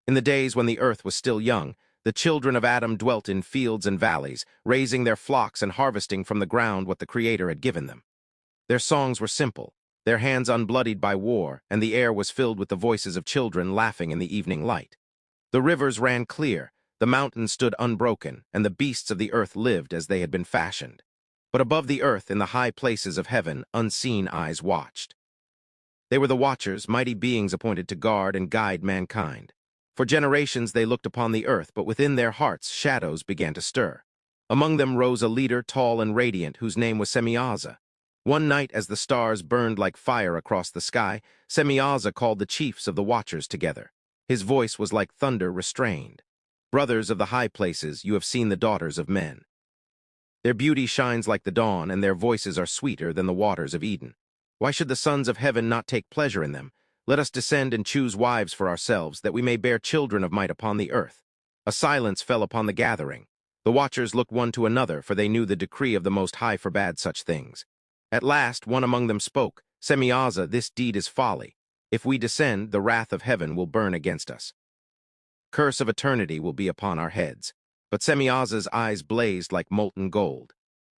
In the days when the earth was still young, the children of Adam dwelt in fields and valleys, raising their flocks and harvesting from the ground what the Creator had given them. Their songs were simple, their hands unbloodied by war, and the air was filled with the voices of children laughing in the evening light. The rivers ran clear, the mountains stood unbroken, and the beasts of the earth lived as they had been fashioned. But above the earth, in the high places of heaven, unseen eyes watched. They were the watchers, mighty beings appointed to guard and guide mankind. For generations they looked upon the earth, but within their hearts shadows began to stir. Among them rose a leader tall and radiant, whose name was Semyaza. One night, as the stars burned like fire across the sky, Semyaza called the chiefs of the watchers together. His voice was like thunder restrained. Brothers of the high places, you have seen the daughters of men. Their beauty shines like the dawn, and their voices are sweeter than the waters of Eden. Why should the sons of heaven not take pleasure in them? Let us descend and choose wives for ourselves, that we may bear children of might upon the earth. A silence fell upon the gathering. The watchers looked one to another, for they knew the decree of the Most High forbade such things. At last one among them spoke, Semyaza, this deed is folly. If we descend, the wrath of heaven will burn against us. Curse of eternity will be upon our heads. But Semyaza's eyes blazed like molten gold.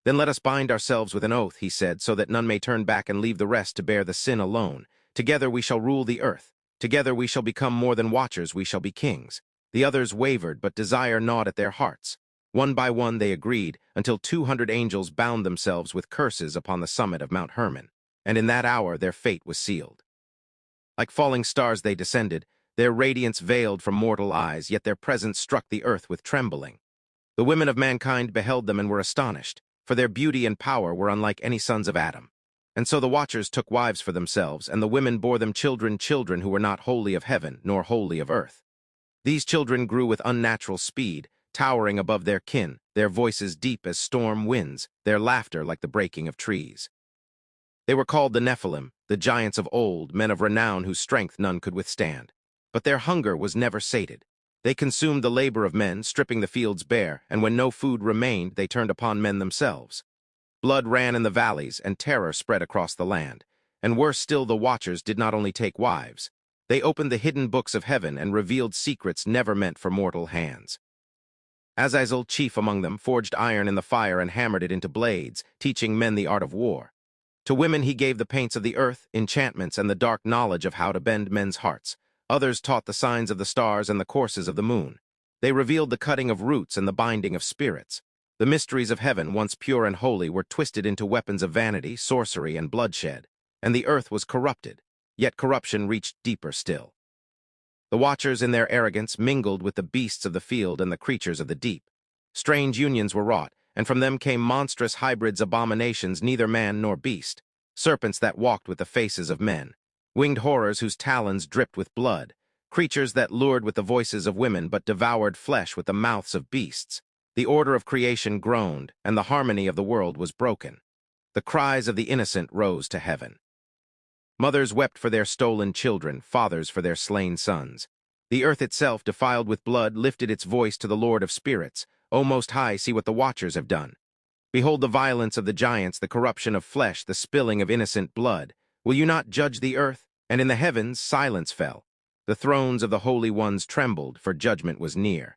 Then let us bind ourselves with an oath, he said, so that none may turn back and leave the rest to bear the sin alone. Together we shall rule the earth. Together we shall become more than watchers, we shall be kings. The others wavered, but desire gnawed at their hearts. One by one they agreed, until 200 angels bound themselves with curses upon the summit of Mount Hermon. And in that hour their fate was sealed. Like falling stars they descended, their radiance veiled from mortal eyes, yet their presence struck the earth with trembling. The women of mankind beheld them and were astonished, for their beauty and power were unlike any sons of Adam. And so the watchers took wives for themselves, and the women bore them children who were not wholly of heaven, nor wholly of earth. These children grew with unnatural speed, towering above their kin, their voices deep as storm winds, their laughter like the breaking of trees. They were called the Nephilim, the giants of old, men of renown whose strength none could withstand. But their hunger was never sated. They consumed the labor of men, stripping the fields bare, and when no food remained, they turned upon men themselves. Blood ran in the valleys, and terror spread across the land. And worse still, the watchers did not only take wives. They opened the hidden books of heaven and revealed secrets never meant for mortal hands. Azazel, chief among them, forged iron in the fire and hammered it into blades, teaching men the art of war. To women he gave the paints of the earth, enchantments, and the dark knowledge of how to bend men's hearts. Others taught the signs of the stars and the courses of the moon. They revealed the cutting of roots and the binding of spirits. The mysteries of heaven, once pure and holy, were twisted into weapons of vanity, sorcery, and bloodshed. And the earth was corrupted, yet corruption reached deeper still. The watchers in their arrogance mingled with the beasts of the field and the creatures of the deep. Strange unions were wrought, and from them came monstrous hybrids, abominations, neither man nor beast, serpents that walked with the faces of men, winged horrors whose talons dripped with blood, creatures that lured with the voices of women but devoured flesh with the mouths of beasts. The order of creation groaned, and the harmony of the world was broken. The cries of the innocent rose to heaven. Mothers wept for their stolen children, fathers for their slain sons. The earth itself, defiled with blood, lifted its voice to the Lord of spirits. O Most High, see what the watchers have done. Behold the violence of the giants, the corruption of flesh, the spilling of innocent blood. Will you not judge the earth? And in the heavens silence fell. The thrones of the holy ones trembled, for judgment was near.